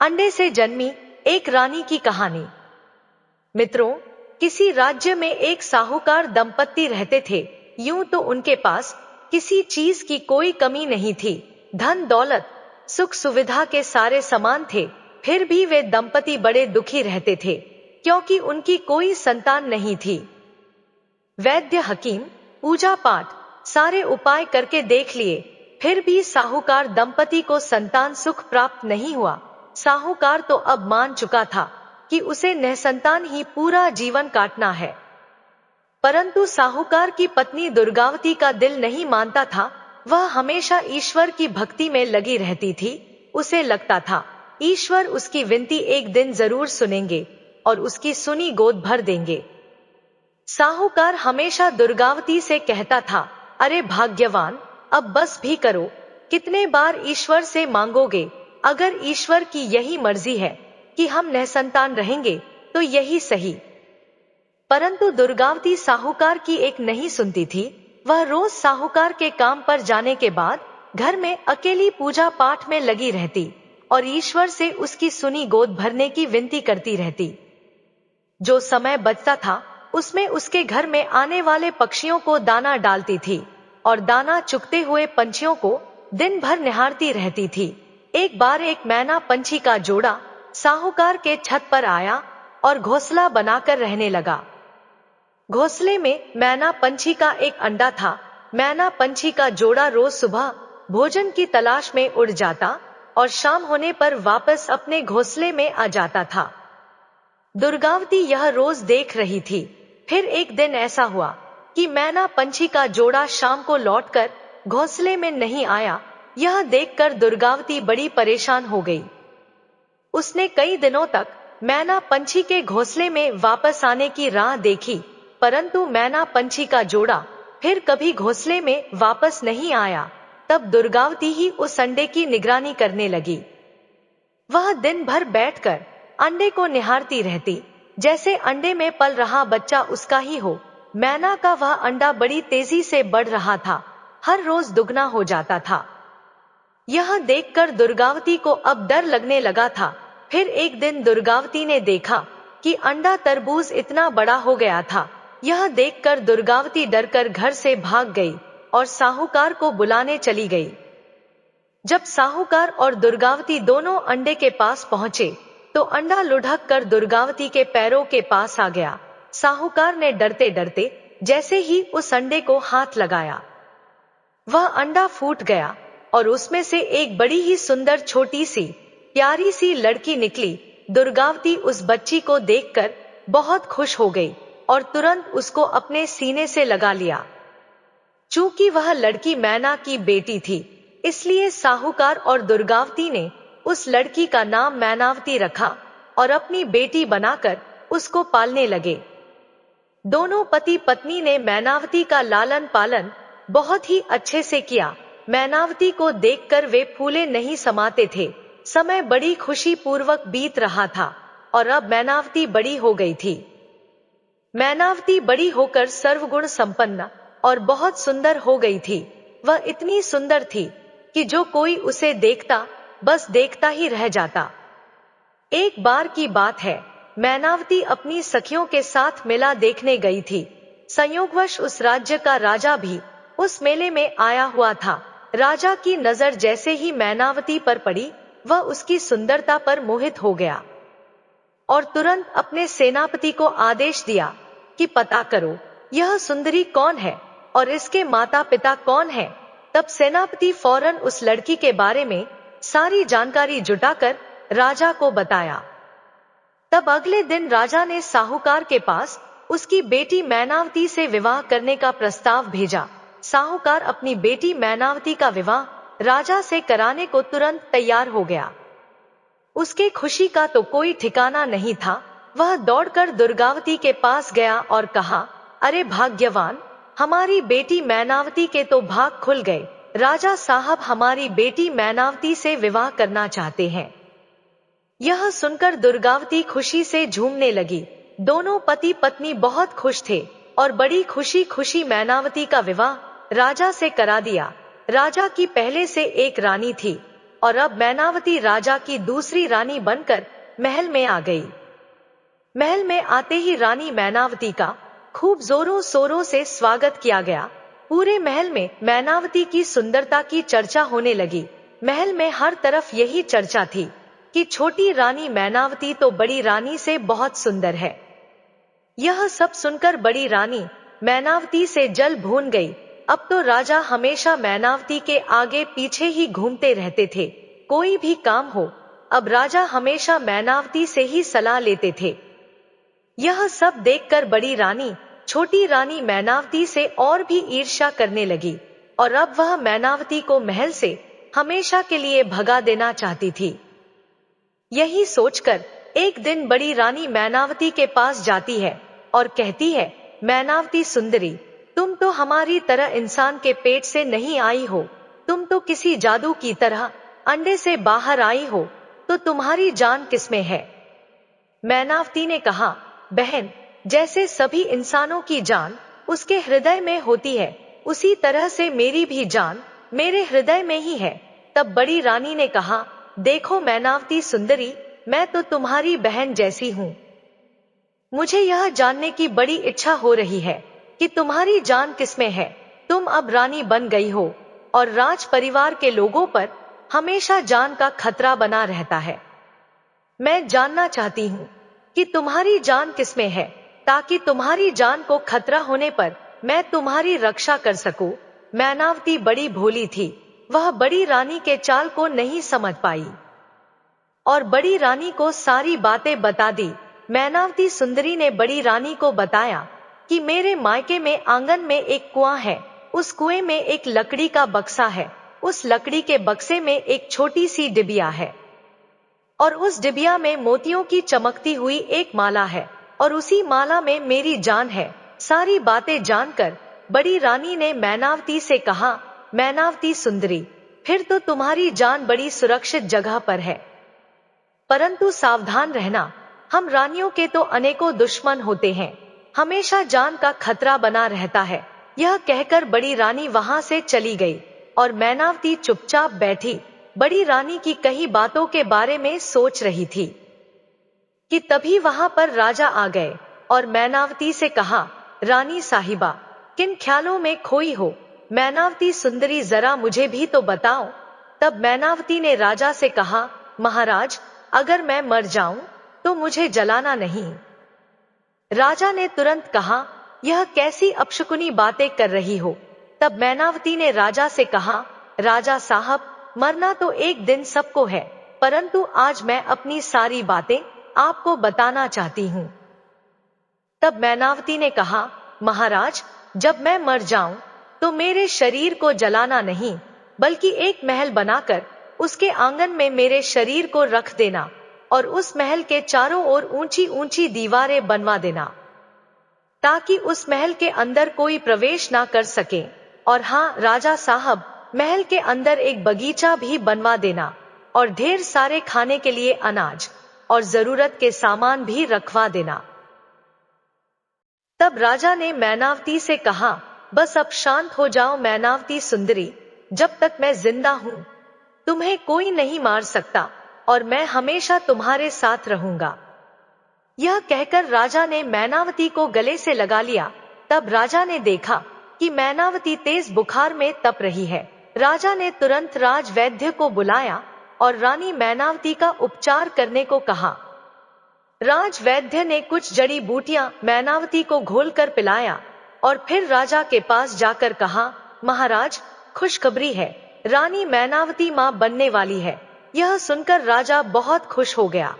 अंडे से जन्मी एक रानी की कहानी। मित्रों, किसी राज्य में एक साहूकार दंपत्ति रहते थे। यूं तो उनके पास किसी चीज की कोई कमी नहीं थी। धन दौलत सुख सुविधा के सारे सामान थे। फिर भी वे दंपति बड़े दुखी रहते थे क्योंकि उनकी कोई संतान नहीं थी। वैद्य हकीम पूजा पाठ सारे उपाय करके देख लिए, फिर भी साहूकार दंपति को संतान सुख प्राप्त नहीं हुआ। साहूकार तो अब मान चुका था कि उसे निसंतान ही पूरा जीवन काटना है। परंतु साहूकार की पत्नी दुर्गावती का दिल नहीं मानता था। वह हमेशा ईश्वर की भक्ति में लगी रहती थी। उसे लगता था ईश्वर उसकी विनती एक दिन जरूर सुनेंगे और उसकी सुनी गोद भर देंगे। साहूकार हमेशा दुर्गावती से कहता था, अरे भाग्यवान, अब बस भी करो। कितने बार ईश्वर से मांगोगे? अगर ईश्वर की यही मर्जी है कि हम निसंतान रहेंगे तो यही सही। परंतु दुर्गावती साहूकार की एक नहीं सुनती थी। वह रोज साहूकार के काम पर जाने के बाद घर में अकेली पूजा पाठ में लगी रहती और ईश्वर से उसकी सुनी गोद भरने की विनती करती रहती। जो समय बचता था उसमें उसके घर में आने वाले पक्षियों को दाना डालती थी और दाना चुगते हुए पंछियों को दिन भर निहारती रहती थी। एक बार एक मैना पंछी का जोड़ा साहूकार के छत पर आया और घोंसला बनाकर रहने लगा। घोंसले में मैना पंछी का एक अंडा था। मैना पंछी का जोड़ा रोज सुबह भोजन की तलाश में उड़ जाता और शाम होने पर वापस अपने घोंसले में आ जाता था। दुर्गावती यह रोज देख रही थी। फिर एक दिन ऐसा हुआ कि मैना पंछी का जोड़ा शाम को लौटकर घोंसले में नहीं आया। यह देखकर दुर्गावती बड़ी परेशान हो गई। उसने कई दिनों तक मैना पंछी के घोंसले में वापस आने की राह देखी, परंतु मैना पंछी का जोड़ा फिर कभी घोंसले में वापस नहीं आया। तब दुर्गावती ही उस अंडे की निगरानी करने लगी। वह दिन भर बैठकर अंडे को निहारती रहती, जैसे अंडे में पल रहा बच्चा उसका ही हो। मैना का वह अंडा बड़ी तेजी से बढ़ रहा था, हर रोज दुगना हो जाता था। यह देखकर दुर्गावती को अब डर लगने लगा था। फिर एक दिन दुर्गावती ने देखा कि अंडा तरबूज इतना बड़ा हो गया था। यह देखकर दुर्गावती डरकर घर से भाग गई और साहूकार को बुलाने चली गई। जब साहूकार और दुर्गावती दोनों अंडे के पास पहुंचे तो अंडा लुढ़क कर दुर्गावती के पैरों के पास आ गया। साहूकार ने डरते डरते जैसे ही उस अंडे को हाथ लगाया, वह अंडा फूट गया और उसमें से एक बड़ी ही सुंदर छोटी सी प्यारी सी लड़की निकली। दुर्गावती उस बच्ची को देखकर बहुत खुश हो गई और तुरंत उसको अपने सीने से लगा लिया। चूंकि वह लड़की मैना की बेटी थी, इसलिए साहूकार और दुर्गावती ने उस लड़की का नाम मैनावती रखा और अपनी बेटी बनाकर उसको पालने लगे। दोनों पति पत्नी ने मैनावती का लालन पालन बहुत ही अच्छे से किया। मैनावती को देखकर वे फूले नहीं समाते थे। समय बड़ी खुशी पूर्वक बीत रहा था और अब मैनावती बड़ी हो गई थी। मैनावती बड़ी होकर सर्वगुण संपन्न और बहुत सुंदर हो गई थी। वह इतनी सुंदर थी कि जो कोई उसे देखता बस देखता ही रह जाता। एक बार की बात है, मैनावती अपनी सखियों के साथ मेला देखने गई थी। संयोगवश उस राज्य का राजा भी उस मेले में आया हुआ था। राजा की नजर जैसे ही मैनावती पर पड़ी, वह उसकी सुंदरता पर मोहित हो गया और तुरंत अपने सेनापति को आदेश दिया कि पता करो यह सुंदरी कौन है और इसके माता पिता कौन है। तब सेनापति फौरन उस लड़की के बारे में सारी जानकारी जुटाकर राजा को बताया। तब अगले दिन राजा ने साहूकार के पास उसकी बेटी मैनावती से विवाह करने का प्रस्ताव भेजा। साहूकार अपनी बेटी मैनावती का विवाह राजा से कराने को तुरंत तैयार हो गया। उसके खुशी का तो कोई ठिकाना नहीं था। वह दौड़कर दुर्गावती के पास गया और कहा, अरे भाग्यवान, हमारी बेटी मैनावती के तो भाग खुल गए। राजा साहब हमारी बेटी मैनावती से विवाह करना चाहते हैं। यह सुनकर दुर्गावती खुशी से झूमने लगी। दोनों पति पत्नी बहुत खुश थे और बड़ी खुशी खुशी मैनावती का विवाह राजा से करा दिया। राजा की पहले से एक रानी थी, और अब मैनावती राजा की दूसरी रानी बनकर महल में आ गई। महल में आते ही रानी मैनावती का खूब जोरों शोरों से स्वागत किया गया। पूरे महल में मैनावती की सुंदरता की चर्चा होने लगी। महल में हर तरफ यही चर्चा थी कि छोटी रानी मैनावती तो बड़ी रानी से बहुत सुंदर है। यह सब सुनकर बड़ी रानी मैनावती से जल भून गई। अब तो राजा हमेशा मैनावती के आगे पीछे ही घूमते रहते थे। कोई भी काम हो, अब राजा हमेशा मैनावती से ही सलाह लेते थे। यह सब देखकर बड़ी रानी छोटी रानी मैनावती से और भी ईर्ष्या करने लगी और अब वह मैनावती को महल से हमेशा के लिए भगा देना चाहती थी। यही सोचकर एक दिन बड़ी रानी मैनावती के पास जाती है और कहती है, मैनावती सुंदरी, तुम तो हमारी तरह इंसान के पेट से नहीं आई हो, तुम तो किसी जादू की तरह अंडे से बाहर आई हो, तो तुम्हारी जान किसमें है? मैनावती ने कहा, बहन, जैसे सभी इंसानों की जान उसके हृदय में होती है, उसी तरह से मेरी भी जान मेरे हृदय में ही है। तब बड़ी रानी ने कहा, देखो मैनावती सुंदरी, मैं तो तुम्हारी बहन जैसी हूँ। मुझे यह जानने की बड़ी इच्छा हो रही है कि तुम्हारी जान किसमें है। तुम अब रानी बन गई हो और राज परिवार के लोगों पर हमेशा जान का खतरा बना रहता है। मैं जानना चाहती हूँ कि तुम्हारी जान किसमें है, ताकि तुम्हारी जान को खतरा होने पर मैं तुम्हारी रक्षा कर सकूं। मैनावती बड़ी भोली थी, वह बड़ी रानी के चाल को नहीं समझ पाई और बड़ी रानी को सारी बातें बता दी। मैनावती सुंदरी ने बड़ी रानी को बताया कि मेरे मायके में आंगन में एक कुआं है, उस कुएं में एक लकड़ी का बक्सा है, उस लकड़ी के बक्से में एक छोटी सी डिबिया है और उस डिबिया में मोतियों की चमकती हुई एक माला है और उसी माला में मेरी जान है। सारी बातें जानकर बड़ी रानी ने मैनावती से कहा, मैनावती सुंदरी, फिर तो तुम्हारी जान बड़ी सुरक्षित जगह पर है, परंतु सावधान रहना, हम रानियों के तो अनेकों दुश्मन होते हैं, हमेशा जान का खतरा बना रहता है। यह कहकर बड़ी रानी वहां से चली गई और मैनावती चुपचाप बैठी बड़ी रानी की कही बातों के बारे में सोच रही थी कि तभी वहां पर राजा आ गए और मैनावती से कहा, रानी साहिबा, किन ख्यालों में खोई हो? मैनावती सुंदरी, जरा मुझे भी तो बताओ। तब मैनावती ने राजा से कहा, महाराज, अगर मैं मर जाऊं तो मुझे जलाना नहीं। राजा ने तुरंत कहा, यह कैसी अपशकुनी बातें कर रही हो? तब मैनावती ने राजा से कहा, राजा साहब, मरना तो एक दिन सबको है, परंतु आज मैं अपनी सारी बातें आपको बताना चाहती हूँ। तब मैनावती ने कहा, महाराज, जब मैं मर जाऊं तो मेरे शरीर को जलाना नहीं, बल्कि एक महल बनाकर उसके आंगन में मेरे शरीर को रख देना और उस महल के चारों ओर ऊंची ऊंची दीवारें बनवा देना, ताकि उस महल के अंदर कोई प्रवेश ना कर सके। और हाँ राजा साहब, महल के अंदर एक बगीचा भी बनवा देना और ढेर सारे खाने के लिए अनाज और जरूरत के सामान भी रखवा देना। तब राजा ने मैनावती से कहा, बस अब शांत हो जाओ मैनावती सुंदरी, जब तक मैं जिंदा हूं तुम्हें कोई नहीं मार सकता और मैं हमेशा तुम्हारे साथ रहूंगा। यह कहकर राजा ने मैनावती को गले से लगा लिया। तब राजा ने देखा कि मैनावती तेज बुखार में तप रही है। राजा ने तुरंत राजवैद्य को बुलाया और रानी मैनावती का उपचार करने को कहा। राजवैद्य ने कुछ जड़ी बूटियां मैनावती को घोलकर पिलाया और फिर राजा के पास जाकर कहा, महाराज, खुशखबरी है, रानी मैनावती मां बनने वाली है। यह सुनकर राजा बहुत खुश हो गया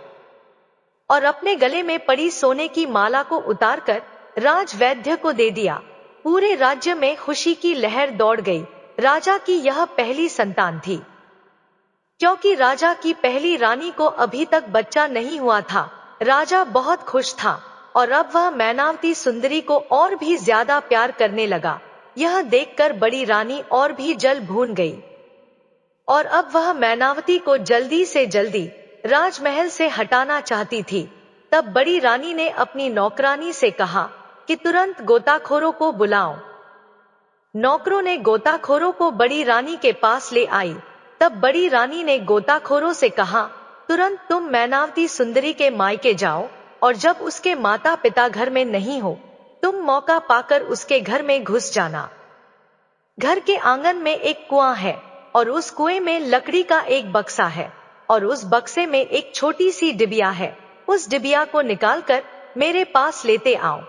और अपने गले में पड़ी सोने की माला को उतारकर राजवैद्य को दे दिया। पूरे राज्य में खुशी की लहर दौड़ गई। राजा की यह पहली संतान थी। क्योंकि राजा की पहली रानी को अभी तक बच्चा नहीं हुआ था, राजा बहुत खुश था और अब वह मैनावती सुंदरी को और भी ज्यादा प्यार करने लगा। यह देखकर बड़ी रानी और भी जल भून गई और अब वह मैनावती को जल्दी से जल्दी राजमहल से हटाना चाहती थी। तब बड़ी रानी ने अपनी नौकरानी से कहा कि तुरंत गोताखोरों को बुलाओ। नौकरों ने गोताखोरों को बड़ी रानी के पास ले आई। तब बड़ी रानी ने गोताखोरों से कहा, तुरंत तुम मैनावती सुंदरी के मायके जाओ, और जब उसके माता पिता घर में नहीं हो, तुम मौका पाकर उसके घर में घुस जाना। घर के आंगन में एक कुआं है, और उस कुएं में लकड़ी का एक बक्सा है, और उस बक्से में एक छोटी सी डिबिया है। उस डिबिया को निकालकर मेरे पास लेते आओ,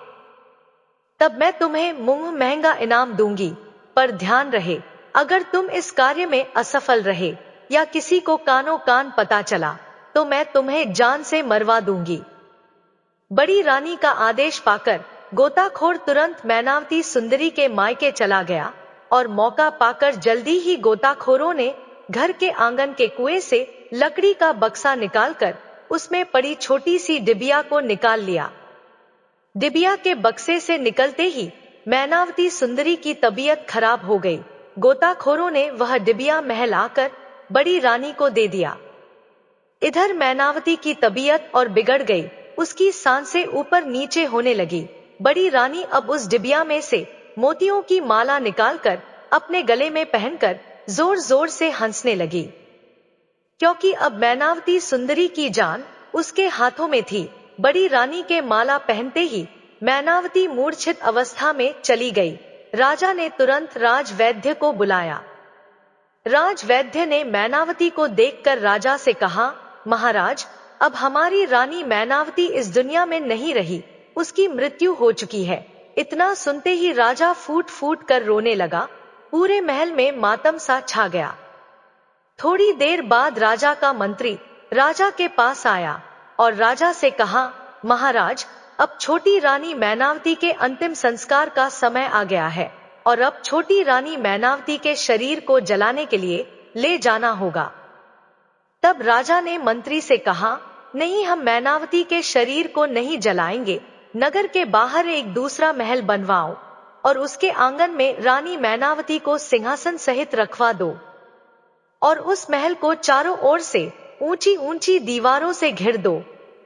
तब मैं तुम्हें मुंह महंगा इनाम दूंगी। पर ध्यान रहे, अगर तुम इस कार्य में असफल रहे या किसी को कानों कान पता चला, तो मैं तुम्हें जान से मरवा दूंगी। बड़ी रानी का आदेश पाकर गोताखोर तुरंत मैनावती सुंदरी के मायके चला गया, और मौका पाकर जल्दी ही गोताखोरों ने घर के आंगन के कुएं से लकड़ी का बक्सा निकालकर उसमें पड़ी छोटी सी डिबिया को निकाल लिया। डिबिया के बक्से से निकलते ही मैनावती सुंदरी की तबीयत खराब हो गई। गोताखोरों ने वह डिबिया महल आकर बड़ी रानी को दे दिया। इधर मैनावती की तबीयत और बिगड़ गई, उसकी सांसें ऊपर नीचे होने लगी। बड़ी रानी अब उस डिबिया में से मोतियों की माला निकालकर अपने गले में पहनकर जोर जोर से हंसने लगी, क्योंकि अब मैनावती सुंदरी की जान उसके हाथों में थी। बड़ी रानी के माला पहनते ही मैनावती मूर्छित अवस्था में चली गई। राजा ने तुरंत राजवैद्य को बुलाया। राजवैद्य ने मैनावती को देखकर राजा से कहा, महाराज, अब हमारी रानी मैनावती इस दुनिया में नहीं रही, उसकी मृत्यु हो चुकी है। इतना सुनते ही राजा फूट फूट कर रोने लगा। पूरे महल में मातम सा छा गया। थोड़ी देर बाद राजा का मंत्री राजा के पास आया और राजा से कहा, महाराज, अब छोटी रानी मैनावती के अंतिम संस्कार का समय आ गया है, और अब छोटी रानी मैनावती के शरीर को जलाने के लिए ले जाना होगा। तब राजा ने मंत्री से कहा, नहीं, हम मैनावती के शरीर को नहीं जलाएंगे। नगर के बाहर एक दूसरा महल बनवाओ और उसके आंगन में रानी मैनावती को सिंहासन सहित रखवा दो, और उस महल को चारों ओर से ऊंची ऊंची दीवारों से घिर दो,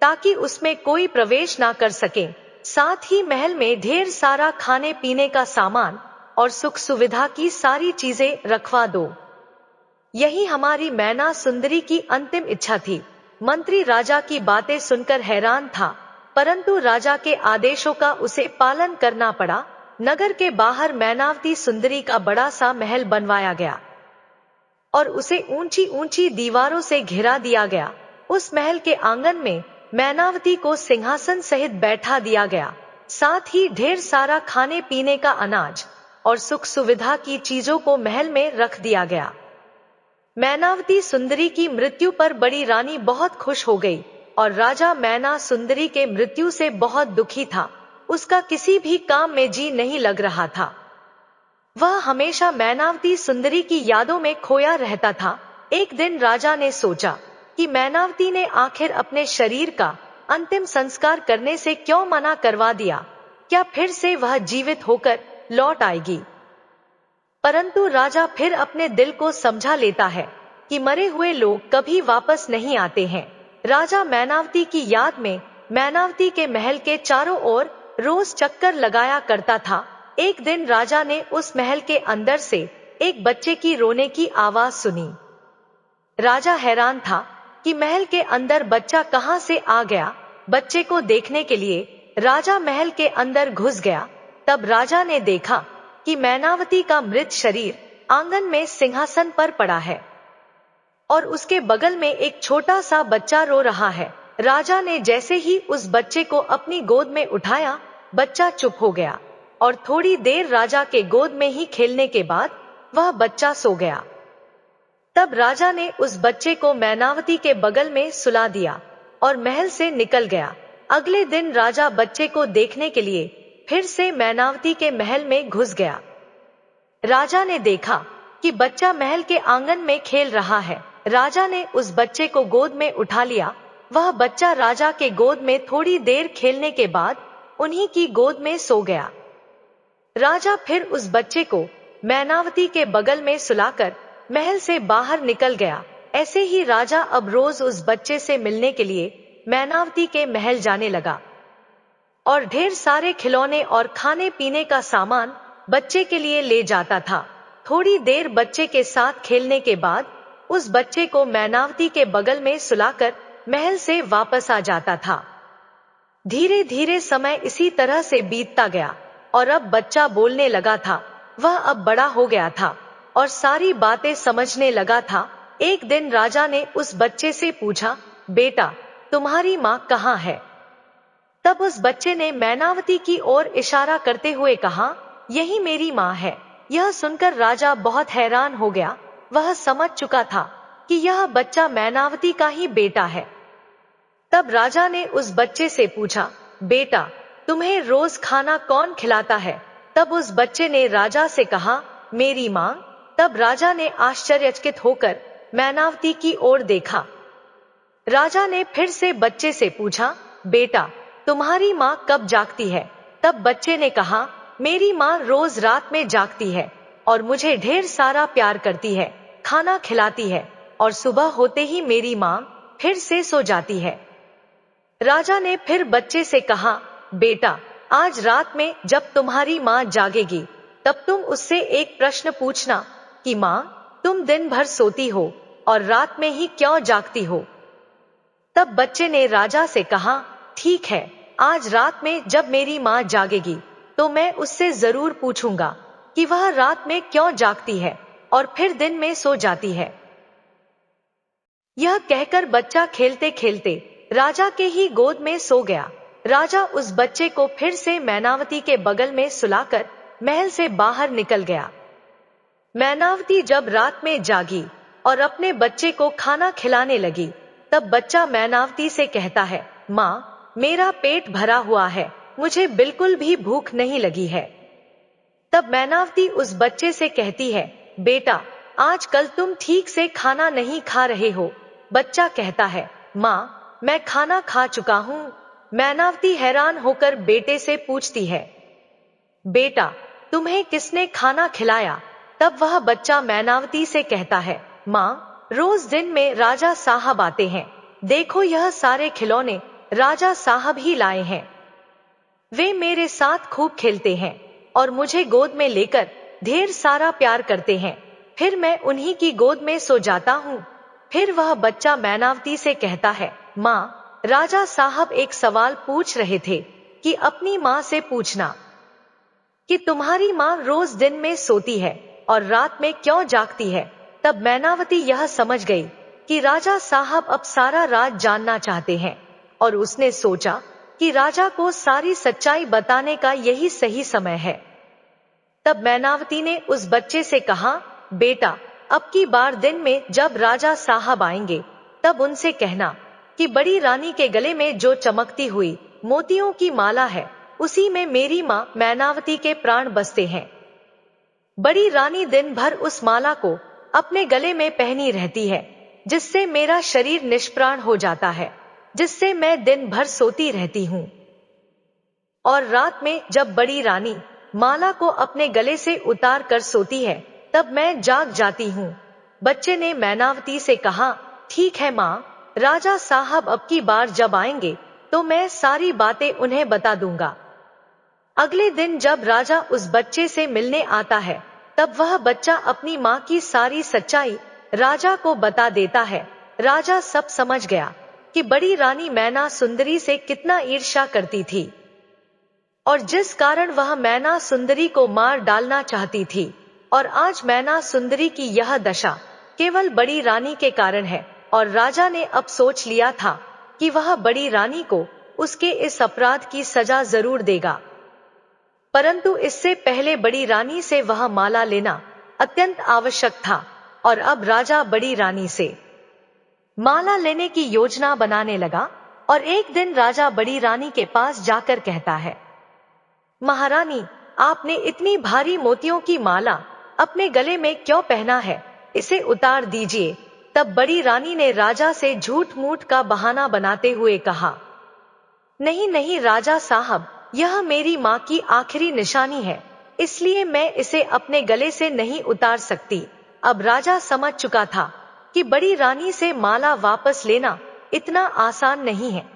ताकि उसमें कोई प्रवेश ना कर सके। साथ ही महल में ढेर सारा खाने पीने का सामान और सुख सुविधा की सारी चीजें रखवा दो। यही हमारी मैना सुंदरी की अंतिम इच्छा थी। मंत्री राजा की बातें सुनकर हैरान था, परंतु राजा के आदेशों का उसे पालन करना पड़ा। नगर के बाहर मैनावती सुंदरी का बड़ा सा महल बनवाया गया और उसे ऊंची ऊंची दीवारों से घिरा दिया गया। उस महल के आंगन में मैनावती को सिंहासन सहित बैठा दिया गया। साथ ही ढेर सारा खाने पीने का अनाज और सुख सुविधा की चीजों को महल में रख दिया गया। मैनावती सुंदरी की मृत्यु पर बड़ी रानी बहुत खुश हो गई, और राजा मैना सुंदरी के मृत्यु से बहुत दुखी था। उसका किसी भी काम में जी नहीं लग रहा था। वह हमेशा मैनावती सुंदरी की यादों में खोया रहता था। एक दिन राजा ने सोचा कि मैनावती ने आखिर अपने शरीर का अंतिम संस्कार करने से क्यों मना करवा दिया। क्या फिर से वह जीवित होकर लौट आएगी? परंतु राजा फिर अपने दिल को समझा लेता है कि मरे हुए लोग कभी वापस नहीं आते हैं। राजा मैनावती की याद में मैनावती के महल के चारों ओर रोज चक्कर लगाया करता था। एक दिन राजा ने उस महल के अंदर से एक बच्चे की रोने की आवाज सुनी। राजा हैरान था कि महल के अंदर बच्चा कहां से आ गया। बच्चे को देखने के लिए राजा महल के अंदर घुस गया। तब राजा ने देखा कि मैनावती का मृत शरीर आंगन में सिंहासन पर पड़ा है, और उसके बगल में एक छोटा सा बच्चा रो रहा है। राजा ने जैसे ही उस बच्चे को अपनी गोद में उठाया, बच्चा चुप हो गया, और थोड़ी देर राजा के गोद में ही खेलने के बाद वह बच्चा सो गया। तब राजा ने उस बच्चे को मैनावती के बगल में सुला दिया और महल से निकल गया। अगले दिन राजा बच्चे को देखने के लिए फिर से मैनावती के महल में घुस गया। राजा ने देखा कि बच्चा महल के आंगन में खेल रहा है। राजा ने उस बच्चे को गोद में उठा लिया। वह बच्चा राजा के गोद में थोड़ी देर खेलने के बाद उन्हीं की गोद में सो गया। राजा फिर उस बच्चे को मैनावती के बगल में सुलाकर महल से बाहर निकल गया। ऐसे ही राजा अब रोज उस बच्चे से मिलने के लिए मैनावती के महल जाने लगा, और ढेर सारे खिलौने और खाने पीने का सामान बच्चे के लिए ले जाता था। थोड़ी देर बच्चे के साथ खेलने के बाद उस बच्चे को मैनावती के बगल में सुलाकर महल से वापस आ जाता था। धीरे धीरे समय इसी तरह से बीतता गया और अब बच्चा बोलने लगा था। वह अब बड़ा हो गया था और सारी बातें समझने लगा था। एक दिन राजा ने उस बच्चे से पूछा, बेटा, तुम्हारी माँ कहाँ है? तब उस बच्चे ने मैनावती की ओर इशारा करते हुए कहा, यही मेरी माँ है। यह सुनकर राजा बहुत हैरान हो गया। वह समझ चुका था कि यह बच्चा मैनावती का ही बेटा है। तब राजा ने उस बच्चे से पूछा, बेटा, तुम्हें रोज खाना कौन खिलाता है? तब उस बच्चे ने राजा से कहा, मेरी माँ। तब राजा ने आश्चर्यचकित होकर मैनावती की ओर देखा। राजा ने फिर से बच्चे से पूछा, बेटा, तुम्हारी माँ कब जागती है? तब बच्चे ने कहा, मेरी माँ रोज रात में जागती है और मुझे ढेर सारा प्यार करती है, खाना खिलाती है और सुबह होते ही मेरी माँ फिर से सो जाती है। राजा ने फिर बच्चे से कहा, बेटा, आज रात में जब तुम्हारी माँ जागेगी तब तुम उससे एक प्रश्न पूछना कि माँ, तुम दिन भर सोती हो और रात में ही क्यों जागती हो? तब बच्चे ने राजा से कहा, ठीक है, आज रात में जब मेरी माँ जागेगी तो मैं उससे जरूर पूछूंगा कि वह रात में क्यों जागती है और फिर दिन में सो जाती है। यह कहकर बच्चा खेलते खेलते राजा के ही गोद में सो गया। राजा उस बच्चे को फिर से मैनावती के बगल में सुलाकर महल से बाहर निकल गया। मैनावती जब रात में जागी और अपने बच्चे को खाना खिलाने लगी, तब बच्चा मैनावती से कहता है, माँ, मेरा पेट भरा हुआ है, मुझे बिल्कुल भी भूख नहीं लगी है। तब मैनावती उस बच्चे से कहती है, बेटा, आजकल तुम ठीक से खाना नहीं खा रहे हो। बच्चा कहता है, माँ, मैं खाना खा चुका हूँ। मैनावती हैरान होकर बेटे से पूछती है, बेटा, तुम्हें किसने खाना खिलाया? तब वह बच्चा मैनावती से कहता है, माँ, रोज दिन में राजा साहब आते हैं। देखो, यह सारे खिलौने राजा साहब ही लाए हैं। वे मेरे साथ खूब खेलते हैं और मुझे गोद में लेकर ढेर सारा प्यार करते हैं। फिर मैं उन्हीं की गोद में सो जाता हूँ। फिर वह बच्चा मैनावती से कहता है, माँ, राजा साहब एक सवाल पूछ रहे थे कि अपनी माँ से पूछना कि तुम्हारी माँ रोज दिन में सोती है और रात में क्यों जागती है। तब मैनावती यह समझ गई कि राजा साहब अब सारा राज जानना चाहते हैं और उसने सोचा कि राजा को सारी सच्चाई बताने का यही सही समय है। तब मैनावती ने उस बच्चे से कहा, बेटा, अब की बार दिन में जब राजा साहब आएंगे तब उनसे कहना कि बड़ी रानी के गले में जो चमकती हुई मोतियों की माला है, उसी में मेरी माँ मैनावती के प्राण बसते हैं। बड़ी रानी दिन भर उस माला को अपने गले में पहनी रहती है, जिससे मेरा शरीर निष्प्राण हो जाता है, जिससे मैं दिन भर सोती रहती हूँ। और रात में जब बड़ी रानी माला को अपने गले से उतार कर सोती है, तब मैं जाग जाती हूँ। बच्चे ने मैनावती से कहा, ठीक है माँ, राजा साहब अब की बार जब आएंगे तो मैं सारी बातें उन्हें बता दूंगा। अगले दिन जब राजा उस बच्चे से मिलने आता है, तब वह बच्चा अपनी माँ की सारी सच्चाई राजा को बता देता है। राजा सब समझ गया कि बड़ी रानी मैना सुंदरी से कितना ईर्ष्या करती थी और जिस कारण वह मैना सुंदरी को मार डालना चाहती थी। और आज मैना सुंदरी की यह दशा केवल बड़ी रानी के कारण है और राजा ने अब सोच लिया था कि वह बड़ी रानी को उसके इस अपराध की सजा जरूर देगा। परंतु इससे पहले बड़ी रानी से वह माला लेना अत्यंत आवश्यक था और अब राजा बड़ी रानी से माला लेने की योजना बनाने लगा। और एक दिन राजा बड़ी रानी के पास जाकर कहता है, महारानी, आपने इतनी भारी मोतियों की माला अपने गले में क्यों पहना है? इसे उतार दीजिए। तब बड़ी रानी ने राजा से झूठ मूठ का बहाना बनाते हुए कहा, नहीं नहीं राजा साहब, यह मेरी माँ की आखिरी निशानी है, इसलिए मैं इसे अपने गले से नहीं उतार सकती। अब राजा समझ चुका था कि बड़ी रानी से माला वापस लेना इतना आसान नहीं है।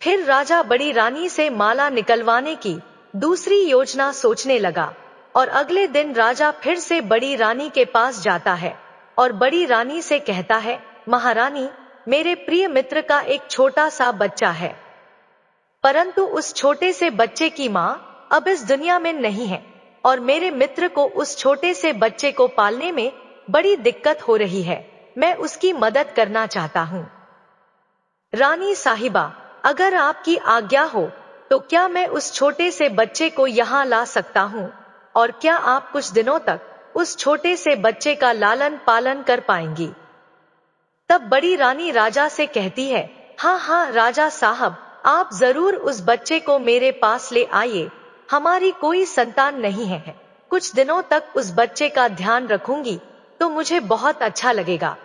फिर राजा बड़ी रानी से माला निकलवाने की दूसरी योजना सोचने लगा और अगले दिन राजा फिर से बड़ी रानी के पास जाता है और बड़ी रानी से कहता है, महारानी, मेरे प्रिय मित्र का एक छोटा सा बच्चा है, परंतु उस छोटे से बच्चे की माँ अब इस दुनिया में नहीं है और मेरे मित्र को उस छोटे से बच्चे को पालने में बड़ी दिक्कत हो रही है। मैं उसकी मदद करना चाहता हूँ। रानी साहिबा, अगर आपकी आज्ञा हो तो क्या मैं उस छोटे से बच्चे को यहाँ ला सकता हूँ और क्या आप कुछ दिनों तक उस छोटे से बच्चे का लालन पालन कर पाएंगी? तब बड़ी रानी राजा से कहती है, हाँ हाँ राजा साहब, आप जरूर उस बच्चे को मेरे पास ले आइए। हमारी कोई संतान नहीं है, कुछ दिनों तक उस बच्चे का ध्यान रखूंगी तो मुझे बहुत अच्छा लगेगा।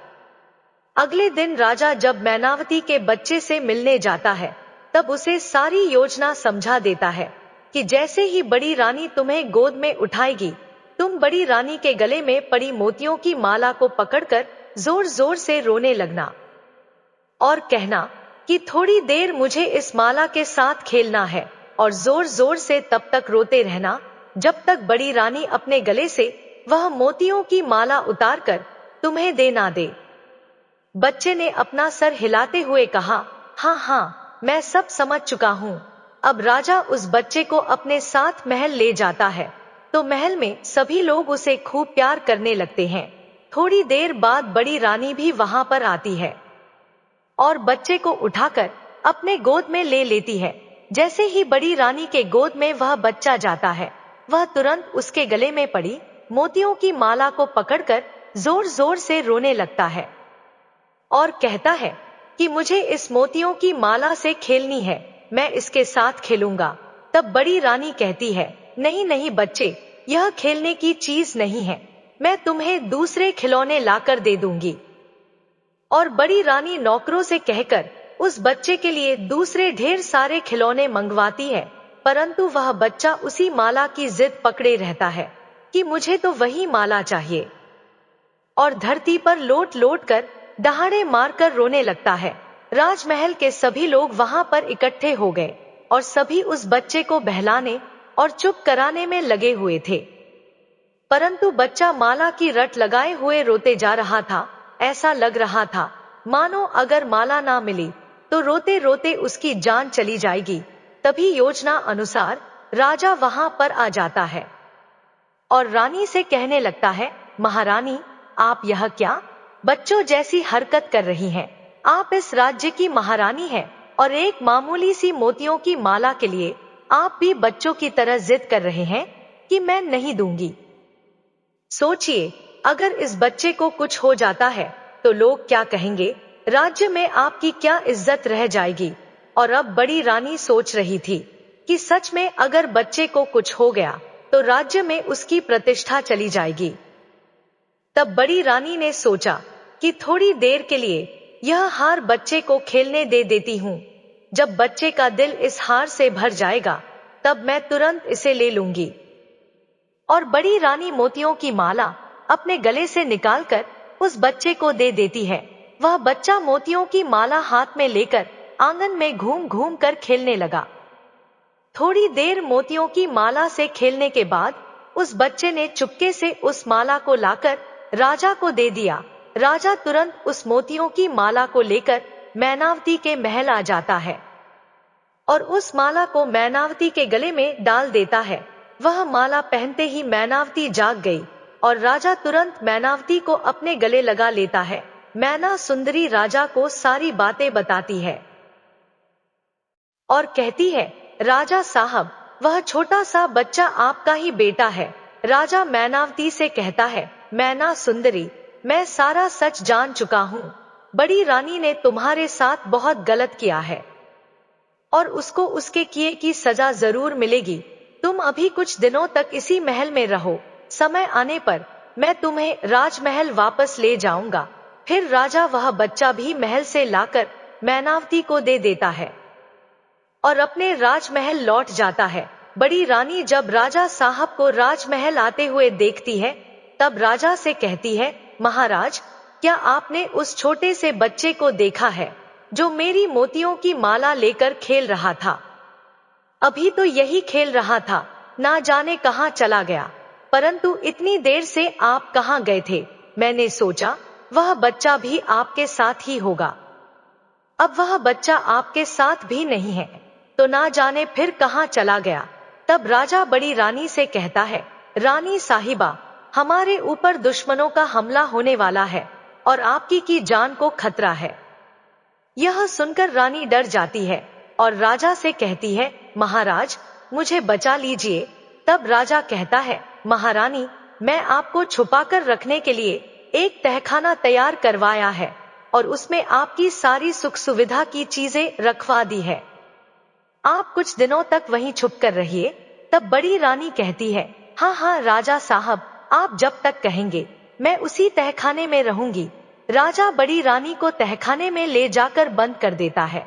अगले दिन राजा जब मैनावती के बच्चे से मिलने जाता है तब उसे सारी योजना समझा देता है कि जैसे ही बड़ी रानी तुम्हें गोद में उठाएगी, तुम बड़ी रानी के गले में पड़ी मोतियों की माला को पकड़कर जोर जोर से रोने लगना और कहना कि थोड़ी देर मुझे इस माला के साथ खेलना है, और जोर जोर से तब तक रोते रहना जब तक बड़ी रानी अपने गले से वह मोतियों की माला उतारकर तुम्हें दे ना दे। बच्चे ने अपना सर हिलाते हुए कहा, हाँ हाँ, मैं सब समझ चुका हूँ। अब राजा उस बच्चे को अपने साथ महल ले जाता है तो महल में सभी लोग उसे खूब प्यार करने लगते हैं। थोड़ी देर बाद बड़ी रानी भी वहां पर आती है और बच्चे को उठाकर अपने गोद में ले लेती है। जैसे ही बड़ी रानी के गोद में वह बच्चा जाता है, वह तुरंत उसके गले में पड़ी मोतियों की माला को पकड़कर जोर जोर से रोने लगता है और कहता है कि मुझे इस मोतियों की माला से खेलनी है, मैं इसके साथ खेलूंगा। तब बड़ी रानी कहती है, नहीं नहीं बच्चे, यह खेलने की चीज नहीं है, मैं तुम्हें दूसरे खिलौने लाकर दे दूंगी। और बड़ी रानी नौकरों से कहकर उस बच्चे के लिए दूसरे ढेर सारे खिलौने मंगवाती है, परंतु वह बच्चा उसी माला की जिद पकड़े रहता है कि मुझे तो वही माला चाहिए, और धरती पर लोट लोट कर दहाड़े मारकर रोने लगता है। राजमहल के सभी लोग वहां पर इकट्ठे हो गए और सभी उस बच्चे को बहलाने और चुप कराने में लगे हुए थे, परंतु बच्चा माला की रट लगाए हुए रोते जा रहा था। ऐसा लग रहा था मानो अगर माला ना मिली तो रोते रोते उसकी जान चली जाएगी। तभी योजना अनुसार राजा वहां पर आ जाता है और रानी से कहने लगता है, महारानी, आप यह क्या बच्चों जैसी हरकत कर रही हैं? आप इस राज्य की महारानी हैं और एक मामूली सी मोतियों की माला के लिए आप भी बच्चों की तरह जिद कर रहे हैं कि मैं नहीं दूंगी। सोचिए, अगर इस बच्चे को कुछ हो जाता है तो लोग क्या कहेंगे? राज्य में आपकी क्या इज्जत रह जाएगी? और अब बड़ी रानी सोच रही थी कि सच में अगर बच्चे को कुछ हो गया तो राज्य में उसकी प्रतिष्ठा चली जाएगी। तब बड़ी रानी ने सोचा कि थोड़ी देर के लिए यह हार बच्चे को खेलने दे देती हूँ। जब बच्चे का दिल इस हार से भर जाएगा तब मैं तुरंत इसे ले लूंगी। और बड़ी रानी मोतियों की माला अपने गले से निकालकर उस बच्चे को दे देती है। वह बच्चा मोतियों की माला हाथ में लेकर आंगन में घूम घूम कर खेलने लगा। थोड़ी देर मोतियों की माला से खेलने के बाद उस बच्चे ने चुपके से उस माला को लाकर राजा को दे दिया। राजा तुरंत उस मोतियों की माला को लेकर मैनावती के महल आ जाता है और उस माला को मैनावती के गले में डाल देता है। वह माला पहनते ही मैनावती जाग गई और राजा तुरंत मैनावती को अपने गले लगा लेता है। मैना सुंदरी राजा को सारी बातें बताती है और कहती है, राजा साहब, वह छोटा सा बच्चा आपका ही बेटा है। राजा मैनावती से कहता है, मैना सुंदरी, मैं सारा सच जान चुका हूँ। बड़ी रानी ने तुम्हारे साथ बहुत गलत किया है और उसको उसके किए की सजा जरूर मिलेगी। तुम अभी कुछ दिनों तक इसी महल में रहो, समय आने पर मैं तुम्हें राजमहल वापस ले जाऊंगा। फिर राजा वह बच्चा भी महल से लाकर मैनावती को दे देता है और अपने राजमहल लौट जाता है। बड़ी रानी जब राजा साहब को राजमहल आते हुए देखती है तब राजा से कहती है, महाराज, क्या आपने उस छोटे से बच्चे को देखा है जो मेरी मोतियों की माला लेकर खेल रहा था? अभी तो यही खेल रहा था, ना जाने कहां चला गया, परंतु इतनी देर से आप कहां गए थे? मैंने सोचा वह बच्चा भी आपके साथ ही होगा। अब वह बच्चा आपके साथ भी नहीं है, तो ना जाने फिर कहाँ चला गया। तब राजा बड़ी रानी से कहता है, रानी साहिबा, हमारे ऊपर दुश्मनों का हमला होने वाला है और आपकी की जान को खतरा है। यह सुनकर रानी डर जाती है और राजा से कहती है, महाराज मुझे बचा लीजिए। तब राजा कहता है, महारानी, मैं आपको छुपाकर रखने के लिए एक तहखाना तैयार करवाया है और उसमें आपकी सारी सुख सुविधा की चीजें रखवा दी है। आप कुछ दिनों तक वहीं छुप कर रहिए। तब बड़ी रानी कहती है, हाँ हाँ राजा साहब, आप जब तक कहेंगे मैं उसी तहखाने में रहूंगी। राजा बड़ी रानी को तहखाने में ले जाकर बंद कर देता है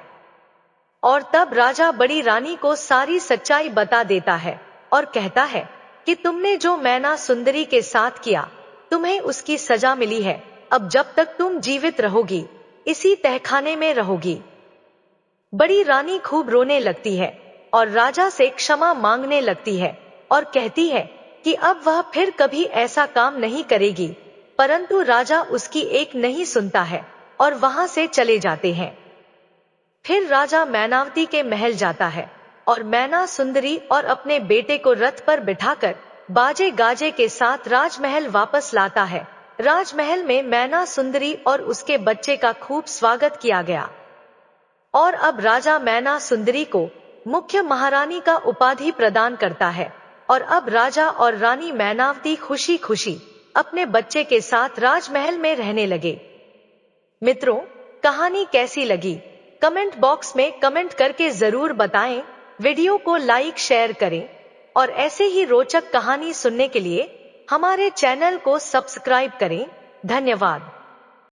और तब राजा बड़ी रानी को सारी सच्चाई बता देता है और कहता है कि तुमने जो मैना सुंदरी के साथ किया, तुम्हें उसकी सजा मिली है। अब जब तक तुम जीवित रहोगी इसी तहखाने में रहोगी। बड़ी रानी खूब रोने लगती है और राजा से क्षमा मांगने लगती है और कहती है कि अब वह फिर कभी ऐसा काम नहीं करेगी, परंतु राजा उसकी एक नहीं सुनता है और वहां से चले जाते हैं। फिर राजा मैनावती के महल जाता है और मैना सुंदरी और अपने बेटे को रथ पर बिठाकर बाजे गाजे के साथ राजमहल वापस लाता है। राजमहल में मैना सुंदरी और उसके बच्चे का खूब स्वागत किया गया और अब राजा मैना सुंदरी को मुख्य महारानी का उपाधि प्रदान करता है और अब राजा और रानी मैनावती खुशी खुशी अपने बच्चे के साथ राजमहल में रहने लगे। मित्रों, कहानी कैसी लगी कमेंट बॉक्स में कमेंट करके जरूर बताएं। वीडियो को लाइक शेयर करें और ऐसे ही रोचक कहानी सुनने के लिए हमारे चैनल को सब्सक्राइब करें। धन्यवाद।